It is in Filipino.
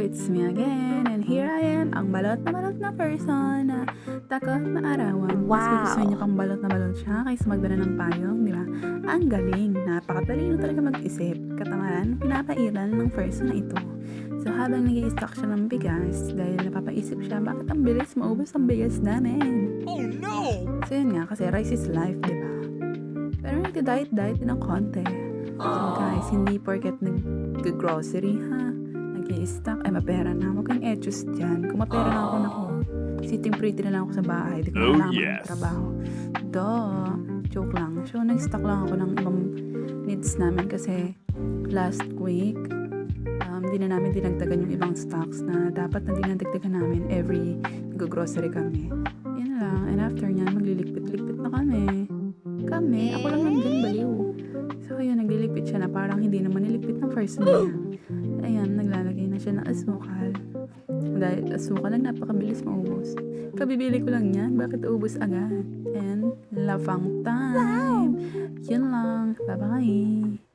it's me again, and here I am, ang balot na person na takot maarawan. Mas gusto niya pang balot na balot siya kaysa magdala ng payong, di ba? Ang galing, napakatalino talaga mag-isip. Katamaran, pinapairal ng person na ito. So habang nag-i-stock siya ng bigas, dahil napapaisip siya, bakit ang bilis maubos ang bigas namin? Oh no! So yun nga, kasi rice is life, di ba? Pero nagdi-diet din ng konti. So guys, hindi porket nag-grocery ha, nag-i-stock, ay mapera na. Huwag kang etos dyan. Kung mapera na ako, naku, sitting pretty na lang ako sa bahay. Di ko na kailangan ng trabaho. Joke lang. So, nag-stock lang ako ng ibang needs namin kasi last week, di na namin dinagdagan yung ibang stocks na dapat na dinadagdagan namin every nag-grocery kami. Yan lang. And after nyan, magliligpit-ligpit na kami. Ako lang nandyan, baliw. So, yun, naglilipit siya na parang hindi naman nilipit ng person niya. Ayan, naglalagay na siya ng asukal. Dahil asukal lang napakabilis maubos. Kabibili ko lang yan, bakit ubos agad? And, lavang time! Yun lang, bye-bye!